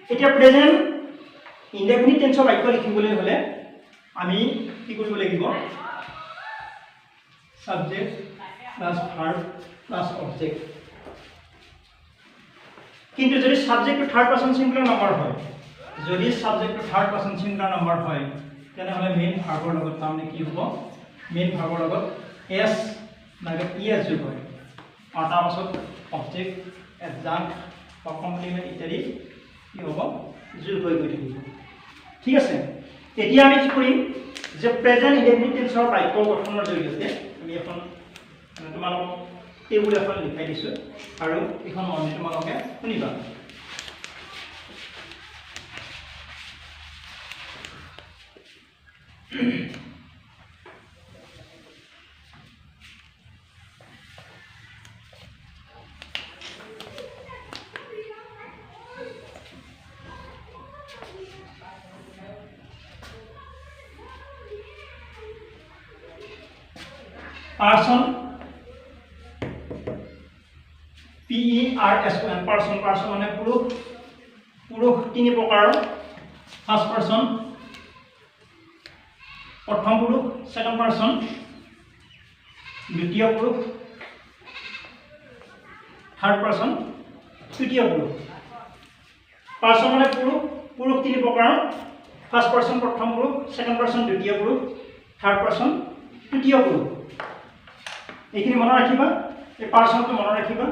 এতিয়া present indefinite টেন্সৰ বাক্য লিখিবলৈ হলে আমি কি কৰিব লাগিব subject plus verb plus object কিন্তু যদি সাবজেক্টটো থার্ড পারসন সিঙ্গুলার নাম্বার হয় যদি সাবজেক্টটো থার্ড পারসন সিঙ্গুলার নাম্বার হয় তেনেহলে মেইন ভাৰ্বৰ লগত তাৰমানে কি হ'ব মেইন ভাৰ্বৰ লগত এস নাইবা ইএস যোগ হয় আৰু তাৰ পাছত অবজেক্ট এডজাংক্ট বা কমপ্লিমেন্ট ইত্যাদি কি হ'ব যোগ হৈ গৈ থাকিব ঠিক আছে এতিয়া আমি কি কৰিম যে প্ৰেজেন্ট ইনডেফিনিট টেন্সৰ বাক্য গঠনৰ জৰিয়তে আমি এখন তোমালোকক টেবুল এখন লিখাই দিছো আৰু এখন মন দি তোমালোকে শুনিবা person PERSON person person মানে পুৰুষ পুৰুষ তিনি প্ৰকাৰৰ ফাৰ্স্ট পাৰসন প্ৰথম পুৰুষ সেকেন্ড পাৰসন দ্বিতীয় পুৰুষ থাৰ্ড পাৰসন তৃতীয় পুৰুষ পাৰসন মানে পুৰুষ পুৰুষ তিনি প্ৰকাৰৰ ফাৰ্স্ট পাৰসন প্ৰথম পুৰুষ সেকেন্ড পাৰসন দ্বিতীয় পুৰুষ থাৰ্ড পাৰসন তৃতীয় পুৰুষ এইখিনি মনত ৰাখিবা এই পাৰসনটো মনত ৰাখিবা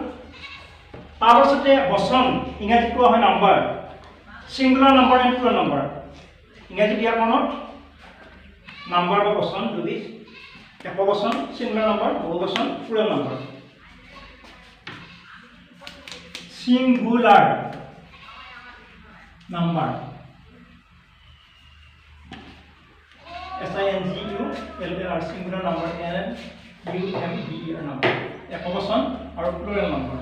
তাৰ পাছতে বচন ইংৰাজীত কোৱা হয় number singular number and plural number ইংৰাজী ব্যাকৰণত নাম্বাৰ বা বচন দুবিধ একবচন সিঙ্গুলাৰ নাম্বাৰ বহুবচন plural number singular number SINGULAR singular number NUMBER number একবচন আৰু plural number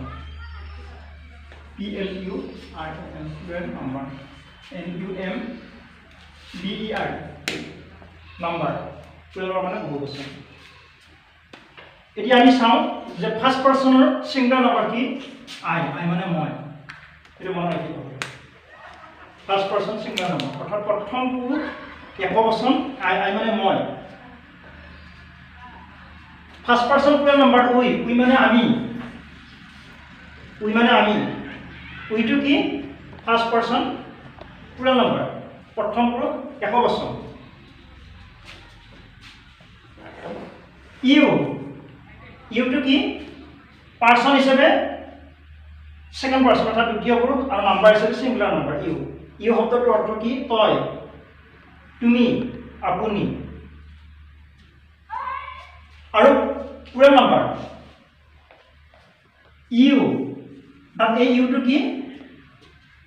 PLURAL plural number NUMBER number plural মানে বহুবচন এতিয়া আমি চাওঁ যে ফাৰ্স্ট পাৰসনৰ সিঙ্গুলাৰ নাম্বাৰ কি আই আই মানে মই এটো মনত ৰাখিব ফাৰ্স্ট পাৰসন সিঙ্গুলাৰ নাম্বাৰ অৰ্থাৎ প্ৰথম পুৰুষ একবচন আই আই মানে মই ফার্স্ট পারসন প্লুরাল নাম্বার উই মানে আমি উইটো কি ফার্স্ট পারসন প্লুরাল নাম্বার প্রথম পুরুষ একবচন ইউটো কি পারসন হিসাবে সেকেন্ড পারসন অর্থাৎ দ্বিতীয় পুরুষ আর নাম্বার হিসাবে সিঙ্গুলার নাম্বার ইউ শব্দটোৰ অৰ্থ কি তই তুমি আপুনি আৰু প্লুৰাল নাম্বাৰ ইউ তাত এই ইউটো কি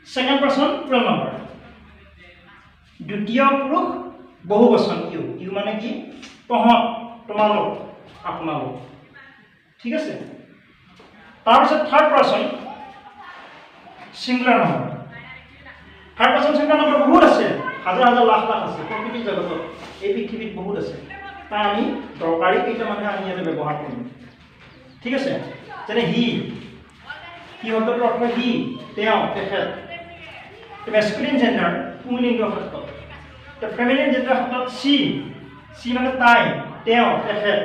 সেকেন্ড পাৰসন প্লুৰাল নাম্বাৰ দ্বিতীয় পুৰুষ বহুবচন ইউ মানে কি তহঁত তোমালোক আপোনালোক ঠিক আছে তাৰপিছত third person singular number third person singular number বহুত আছে হাজাৰ হাজাৰ লাখ লাখ আছে প্ৰকৃতিৰ জগতত এই পৃথিৱীত বহুত আছে তাই আমি দৰকাৰী কেইটামানহে আমি ইয়াতে ব্যৱহাৰ কৰিম ঠিক আছে যেনে হি শব্দটোৰ অৰ্থ হি তেওঁ তেখেত মেস্কুলিন জেন্ডাৰ পুংলিংগ ক্ষেত্ৰত ফেমিনিন জেন্ডাৰ ক্ষেত্ৰত সি মানে তাই তেওঁ তেখেত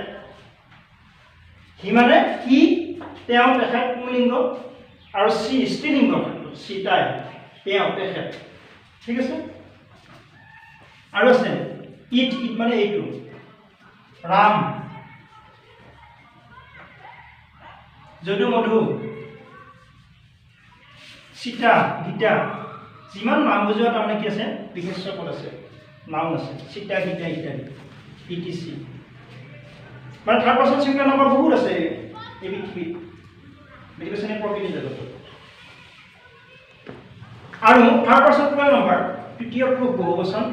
হি মানে ই তেওঁ তেখেত পুংলিংগ আৰু স্ত্ৰীলিংগ ক্ষেত্ৰত সি তাই তেওঁ তেখেত ঠিক আছে আৰু আছে ইট মানে এইটো ৰাম যদু মধু সীতা গীতা যিমান নাম বুজোৱা তাৰমানে কি আছে বিশেষ পদ আছে নাম আছে সীতা গীতা ইত্যাদি ইটিসি মানে থার্ড পারসন সিঙ্গুলার নাম্বার বহুত আছে এই পৃথিৱীত বিশেষণে প্ৰকৃতি জগতত আৰু থাৰ্ড পাৰসন প্লুৰাল নাম্বাৰ তৃতীয় পুৰুষ বহুবচন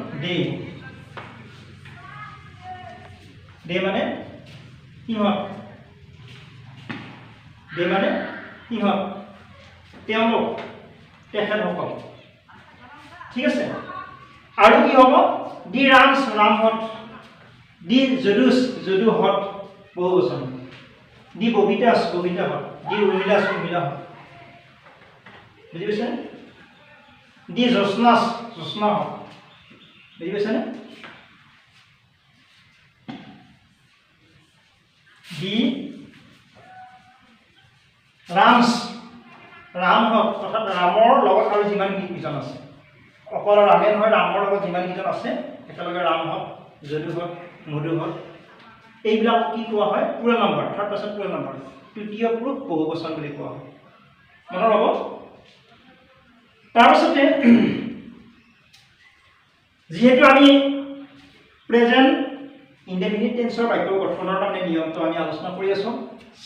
দে মানে ইহঁত তেওঁলোক তেখেতসকল ঠিক আছে আৰু কি হ'ব দি ৰামহত দি যদুহত বহুবচন দি ববিতাহত দি উৰ্মিলাহত বুজি পাইছে ডি জোৎস্নাস জোৎস্না হওক বুজি পাইছেনে ডি ৰামছ ৰাম হওক অৰ্থাৎ ৰামৰ লগত আৰু যিমান কিজন আছে অকল ৰামে নহয় ৰামৰ লগত যিমান কিজন আছে একেলগে ৰাম হওক যদু হওক মধু হওক এইবিলাক কি কোৱা হয় পুৰা নম্বৰ থাৰ্ড পাৰ্চন পুৰা নম্বৰ তৃতীয় পুৰুষ বহুবচন বুলি কোৱা হয় মনত ৰ'ব তাৰপিছতে যিহেতু আমি প্ৰেজেন্ট ইনডেফিনিট টেন্সৰ বাক্য গঠনৰ কাৰণে নিয়মটো আমি আলোচনা কৰি আছো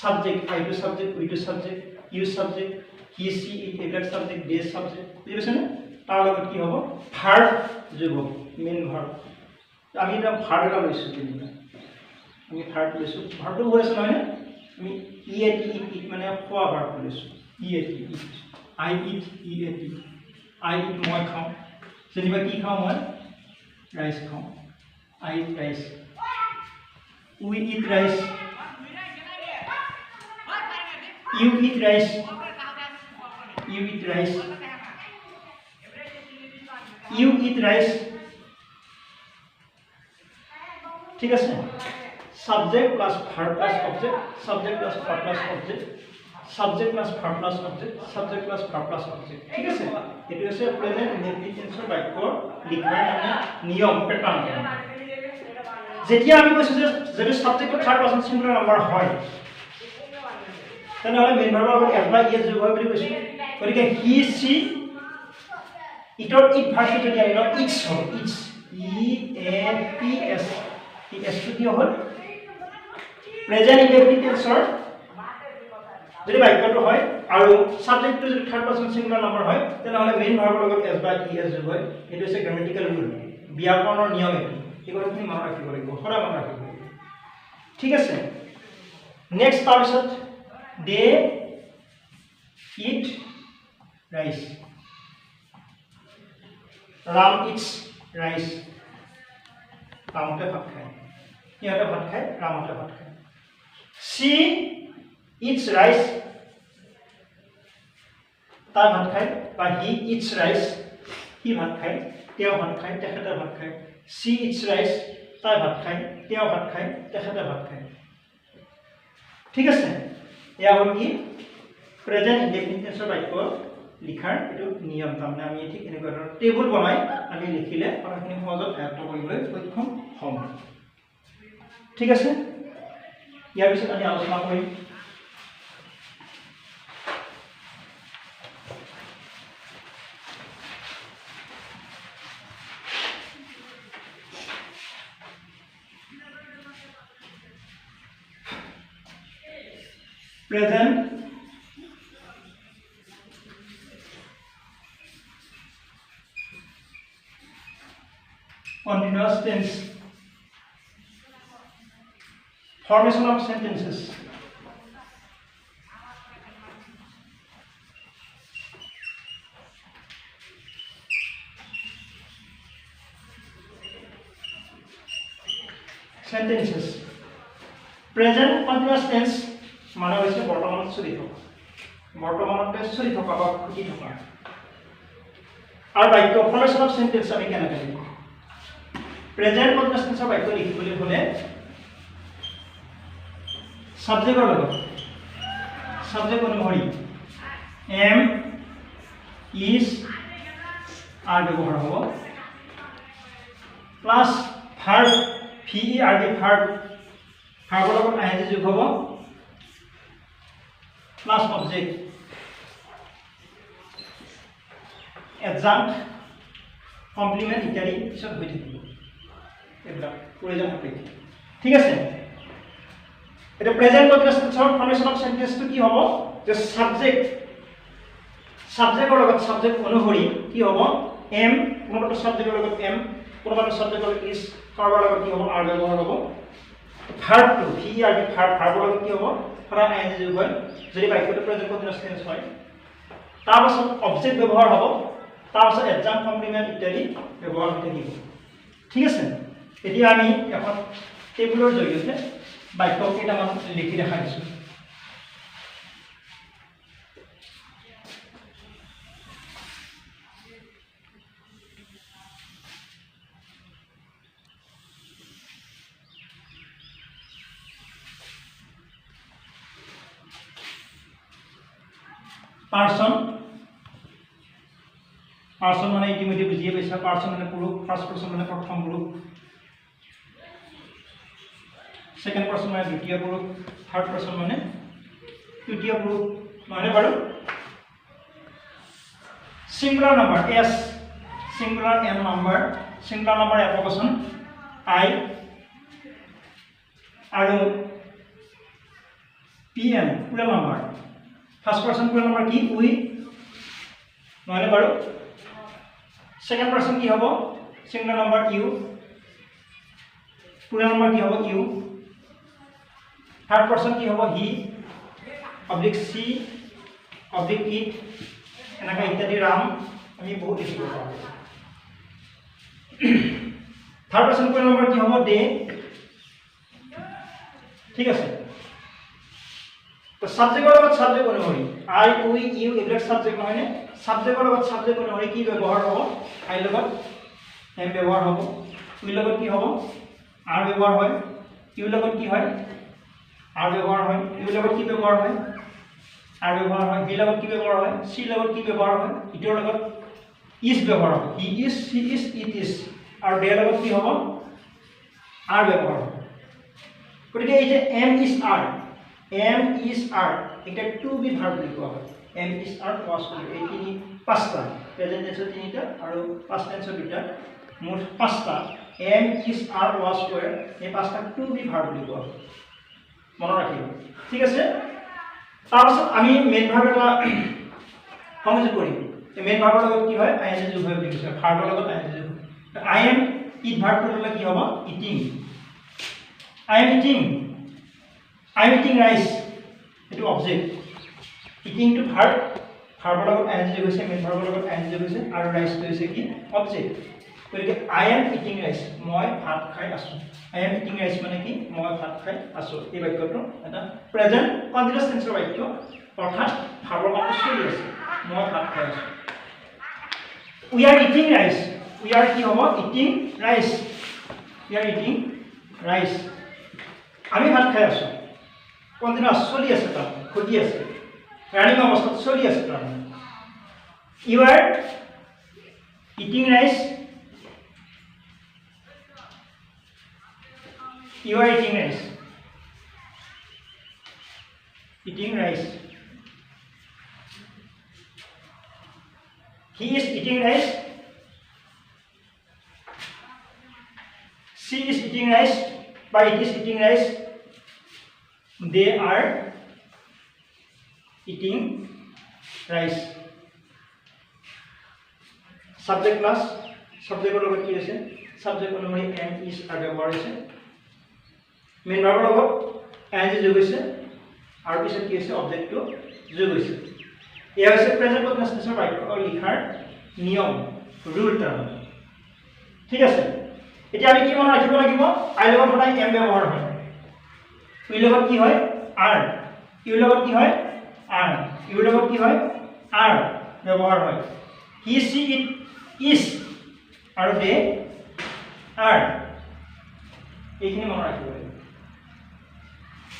subject I to subject we to subject you subject he she it এইবিলাক সাবজেক্ট বেস সাবজেক্ট বুজি পাইছেনে তাৰ লগত কি হ'ব ভাৰ্ব যোগ হ'ব মেইন ভাৰ্ব আমি এটা ভাৰ্ব এটা লৈছোঁ আমি ভাৰ্ব লৈছোঁ ভাৰ্বটো হৈ আছে নহয় আমি ই এ টি ইট মানে খোৱা ভাৰ্ব লৈছোঁ E A T eat I eat E A T I eat মই খাওঁ যেনিবা কি খাওঁ মই ৰাইচ খাওঁ I eat rice we eat rice you eat rice you eat rice you eat rice ঠিক আছে subject plus verb plus object subject plus verb plus object subject plus verb plus object subject plus verb plus object ঠিক আছে এটো আছে present indefinite টেন্সৰ বাক্য লিখাৰ মানে নিয়ম প্যাটাৰ্ন যেতিয়া আমি কৈছো যে যদি সাবজেক্টৰ থাৰ্ড পাৰসন সিঙ্গুলাৰ নাম্বাৰ হয় তেনেহলে মেইন ভাৰ্বৰ লগত এস বাই ইএস যোগ হয় বুলি কৈছো গতিকে হি সি ইটৰ ইট ভাৰ্বটো যদি আমি লওঁ ইটস হ'ব it's E A P S E S টো কি হ'ল প্ৰেজেন্ট ইনডেফিনিট টেন্সৰ যদি বাক্যটো হয় আৰু সাবজেক্টটো যদি থাৰ্ড পাৰসন সিঙ্গুলাৰ নাম্বাৰ হয় তেনেহলে মেইন ভাৰ্বৰ লগত এস বাই ইএস যোগ হয় এটো হৈছে গ্ৰামাটিক্যাল ৰুল ব্যাকৰণৰ নিয়ম এটো এই কথাখিনি মনত ৰাখিব লাগিব সদায় মনত ৰাখিব লাগিব ঠিক আছে নেক্সট তাৰপিছত they eat rice Ram eats rice ৰামতে ভাত খায় ইহঁতে ভাত খায় ৰামতে ভাত খায় she eats rice তাই ভাত খায় বা he eats rice সি ভাত খায় তেওঁ ভাত খায় তেখেতে ভাত খায় she eats rice তাই ভাত খায় তেওঁ ভাত খায় তেখেতে ভাত খায় ঠিক আছে এয়া হ'ল কি প্ৰেজেন্ট ইনডেফিনিট টেন্সৰ বাক্য লিখাৰ এটো নিয়ম তাৰমানে আমি ঠিক এনেকুৱা ধৰণৰ টেবুল বনাই আমি লিখিলে কথাখিনি সহজত আয়ত্ত কৰিবলৈ সক্ষম হ'ম ঠিক আছে ইয়াৰ পিছত আমি আলোচনা কৰিম present continuous tense formation of sentences present continuous tense মানে হৈছে বৰ্তমানত চলি থকা বা ঘটি থকা আৰু বাক্য ফৰ্মেশন অফ সেন্টেন্স আমি কেনেকৈ লিখিম প্ৰেজেন্ট কন্টিনিউয়াস টেন্সৰ বাক্য লিখিবলৈ হলে সাবজেক্টৰ লগত সাবজেক্ট অনুসৰি এম ইজ আৰ ব্যৱহাৰ হ'ব plus verb V E R D ভাৰ্বৰ লগত আইএনজি যোগ হ'ব প্লাস অবজেক্ট এডজাংক্ট কমপ্লিমেন্ট ইত্যাদি পিছত হৈ থাকিব এইবিলাক প্ৰয়োজন সাপেক্ষে ঠিক আছে এটা প্ৰেজেন্ট কন্টিনিউয়াস টেন্সৰ ফৰ্মেশন অফ সেন্টেন্সটো কি হ'ব যে সাবজেক্টৰ লগত সাবজেক্ট অনুসৰি কি হ'ব এম কোনোবাটো সাবজেক্টৰ লগত এম কোনোবাটো সাবজেক্টৰ লগত ইজ কাৰোবাৰ লগত কি হ'ব আৰ ব্যৱহাৰ হ'ব ভাৰ্বটো ভি আৰ ডি ভাৰ্বৰ লগত কি হ'ব সদায় আইএনজি যোগ হয় যদি বাক্যটো প্ৰেজেন্ট কন্টিনিউয়াস টেন্স হয় তাৰ পাছত অবজেক্ট ব্যৱহাৰ হ'ব তাৰ পাছত এডজাংক্ট কমপ্লিমেন্ট ইত্যাদি ব্যৱহাৰ হৈ থাকিব ঠিক আছে এতিয়া আমি এখন টেবুলৰ জৰিয়তে বাক্য কেইটামান লিখি দেখাই দিছোঁ পাৰ্সন পাৰ্সন মানে ইতিমধ্যে বুজিয়ে পাইছা পাৰ্সন মানে পুৰুষ ফাৰ্স্ট পাৰ্সন মানে প্ৰথম পুৰুষ সেকেন্ড পাৰ্সন মানে দ্বিতীয় পুৰুষ থাৰ্ড পাৰ্সন মানে তৃতীয় পুৰুষ মানে বাৰু singular number s singular n number singular number এককবচন I আৰু pm plural number first person plural number কি উই নহলে বাৰু সেকেন্ড পার্সন কি হ'ব singular number you plural number কি হ'ব ইউ থার্ড পার্সন কি হ'ব he oblique she oblique it এনেকা ইত্যাদি রাম আমি বহুত লিখিব পাৰোঁ থাৰ্ড পাৰ্সন প্লুৰাল নাম্বাৰ কি হ'ব দে ঠিক আছে তো সাবজেক্টৰ লগত সাবজেক্ট অনুসৰি আই উই ইউ এইবিলাক সাবজেক্ট নহয় নে সাবজেক্টৰ লগত সাবজেক্ট অনুসৰি কি ব্যৱহাৰ হ'ব আই লগত এম ব্যৱহাৰ হ'ব উই লগত কি হ'ব আৰ ব্যৱহাৰ হয় ইউ লগত কি হয় আৰ ব্যৱহাৰ হয় ইউ লগত কি ব্যৱহাৰ হয় আৰ ব্যৱহাৰ হয় হি লগত কি ব্যৱহাৰ হয় সি লগত কি ব্যৱহাৰ হয় ইটোৰ লগত ইজ ব্যৱহাৰ হয় he is she is it is আৰু দে লগত কি হ'ব আৰ ব্যৱহাৰ হয় গতিকে এই যে এম ইজ আৰ এটা টু বি ভাৰ্ব বুলি কোৱা হয় এম ইজ আৰ ওয়াজ এই তিনি পাঁচটা প্ৰেজেন্ট টেন্সৰ তিনিটা আৰু পাষ্ট টেন্সৰ দুটা মুঠ পাঁচটা এম ইজ আৰ ওয়াজ স্কয়াৰ এই পাঁচটা টু বি ভাৰ্ব বুলি কোৱা হয় মনত ৰাখিব ঠিক আছে তাৰপিছত আমি মেইন ভাৰ্ব এটা সংযোগ কৰিম এই মেইন ভাৰ্বৰ লগত কি হয় আই এন জি যোগ হয় বুলি কৈছে ভাৰ্বৰ লগত আই এন জি যোগ আই এম ইট ভাৰ্বটো হ'লে কি হ'ব eating I am eating rice. It is object. Eating to verb. Verb লগত ing হৈছে মেইন ভাৰ্বৰ লগত ing হৈছে আৰু rice to হৈছে কি object. গতিকে I am eating rice. মই ভাত খাই আছো. I am eating rice মানে কি মই ভাত খাই আছো। এই বাক্যটো এটা প্ৰেজেন্ট কন্টিনিউয়াস টেন্সৰ বাক্য অৰ্থাৎ ভাৰ্বৰ কাম চলি আছে। মই ভাত খাই আছো। We are eating rice. We are কি হ'ব eating rice. We are eating rice. আমি ভাত খাই আছো কন্টিনিউয়াস চলি আছে তাত ঘটি আছে ৰানিং অৱস্থাত চলি আছে তাত you are eating rice you are eating rice he is eating rice she is eating rice but it is eating rice they are eating rice subject plus subject er logot ki hoise subject onori am is are ব্যবহাৰ হৈছে main verb er logot am যোগ হৈছে আৰু পিছত কি হৈছে object to যোগ হৈছে এয়া হৈছে present continuous tense বাক্য লিখাৰ নিয়ম rule term ঠিক আছে এতিয়া আমি কি মনত ৰাখিব লাগিব আই লগত সদায় এম ব্যৱহাৰ হয় উই লগত কি হয় আৰ ইউ লগত কি হয় আৰ ইউ লগত কি হয় আৰ ব্যৱহাৰ হয় হি সি ইট ইজ আৰু দে আৰ এইখিনি মনত ৰাখিব লাগিব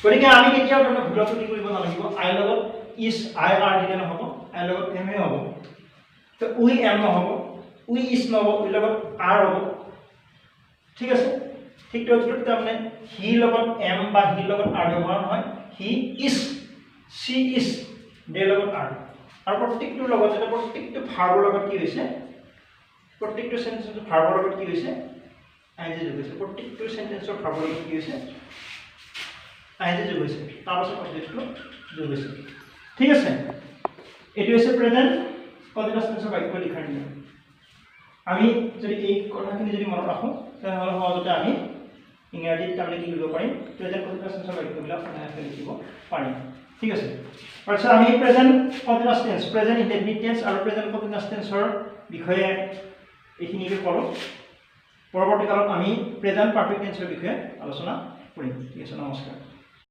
গতিকে আমি কেতিয়াও তাৰমানে ভুলটো কি কৰিব নালাগিব আই লগত ইজ আই আৰ দিলে নহ'ব আই লগত এম এ হ'ব তো উই এম নহ'ব উই ইজ নহ'ব উই লগত আৰ হ'ব ঠিক আছে ঠিক তদ্ৰুপ তাৰমানে হি লগত এম বা হি লগত আৰ ব্যৱহাৰ হয় he is she is they লগত আৰ আৰু প্ৰত্যেকটোৰ লগত এটা প্ৰত্যেকটো ভাৰ্বৰ লগত কি হৈছে প্ৰত্যেকটো সেন্টেন্সৰ ভাৰ্বৰ লগত কি হৈছে আইএনজি যোগ হৈছে প্ৰত্যেকটো সেন্টেন্সৰ ভাৰ্বৰ লগত কি হৈছে আইএনজি যোগ হৈছে তাৰপাছত অবজেক্টটো যোগ হৈছে ঠিক আছে এটো হৈছে প্ৰেজেন্ট কন্টিনিউয়াস টেন্সৰ বাক্য লিখাৰ নিয়ম আমি যদি এই কথাখিনি যদি মনত ৰাখো তেতিয়াহ'লে সহজতে আমি ইংৰাজীত তাৰমানে কি কৰিব পাৰিম প্ৰেজেন্ট কন্টিনিউয়াস টেন্সৰ বাক্যবিলাক সহায়তে লিখিব পাৰিম ঠিক আছে তাৰপিছত আমি present continuous tense present indefinite tense আৰু প্ৰেজেন্ট কন্টিনিউয়াস টেন্সৰ বিষয়ে এইখিনিকে কৰোঁ পৰৱৰ্তী কালত আমি প্ৰেজেন্ট পাৰফেক্ট টেন্সৰ বিষয়ে আলোচনা কৰিম ঠিক আছে নমস্কাৰ